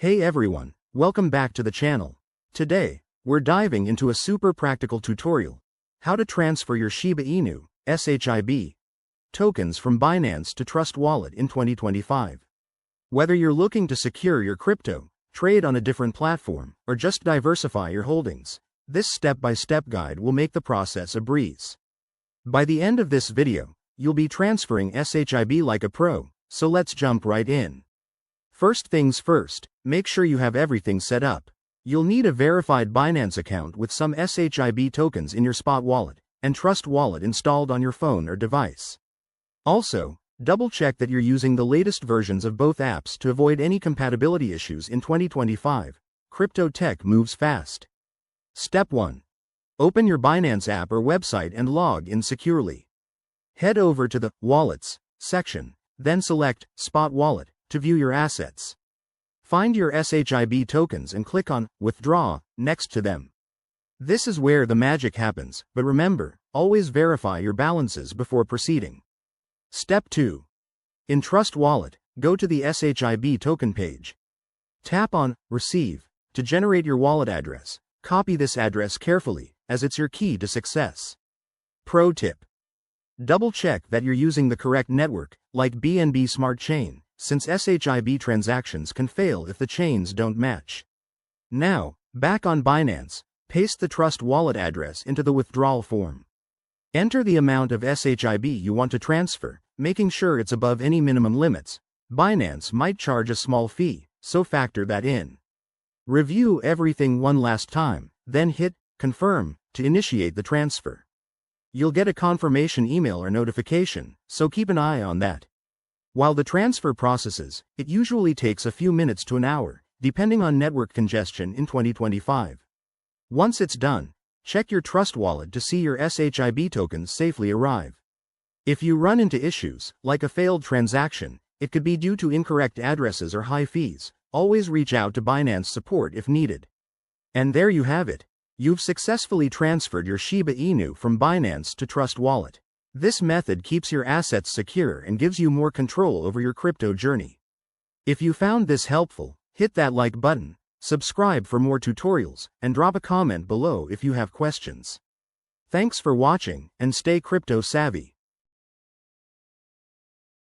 Hey everyone, welcome back to the channel. Today, we're diving into a super practical tutorial, how to transfer your Shiba Inu, SHIB, tokens from Binance to Trust Wallet in 2025. Whether you're looking to secure your crypto, trade on a different platform, or just diversify your holdings, this step-by-step guide will make the process a breeze. By the end of this video, you'll be transferring SHIB like a pro, so let's jump right in. First things first, make sure you have everything set up. You'll need a verified Binance account with some SHIB tokens in your Spot wallet, and Trust Wallet installed on your phone or device. Also, double-check that you're using the latest versions of both apps to avoid any compatibility issues in 2025. Crypto tech moves fast. Step 1. Open your Binance app or website and log in securely. Head over to the Wallets section, then select Spot Wallet to view your assets. Find your SHIB tokens and click on Withdraw next to them. This is where the magic happens, but remember, always verify your balances before proceeding. Step 2. In Trust Wallet, go to the SHIB token page. Tap on Receive to generate your wallet address. Copy this address carefully, as it's your key to success. Pro tip: double-check that you're using the correct network, like BNB Smart Chain, since SHIB transactions can fail if the chains don't match. Now, back on Binance, paste the Trust Wallet address into the withdrawal form. Enter the amount of SHIB you want to transfer, making sure it's above any minimum limits. Binance might charge a small fee, so factor that in. Review everything one last time, then hit Confirm to initiate the transfer. You'll get a confirmation email or notification, so keep an eye on that. While the transfer processes, it usually takes a few minutes to an hour, depending on network congestion in 2025. Once it's done, check your Trust Wallet to see your SHIB tokens safely arrive. If you run into issues, like a failed transaction, it could be due to incorrect addresses or high fees. Always reach out to Binance support if needed. And there you have it. You've successfully transferred your Shiba Inu from Binance to Trust Wallet. This method keeps your assets secure and gives you more control over your crypto journey. If you found this helpful, hit that like button, subscribe for more tutorials, and drop a comment below if you have questions. Thanks for watching, and stay crypto savvy.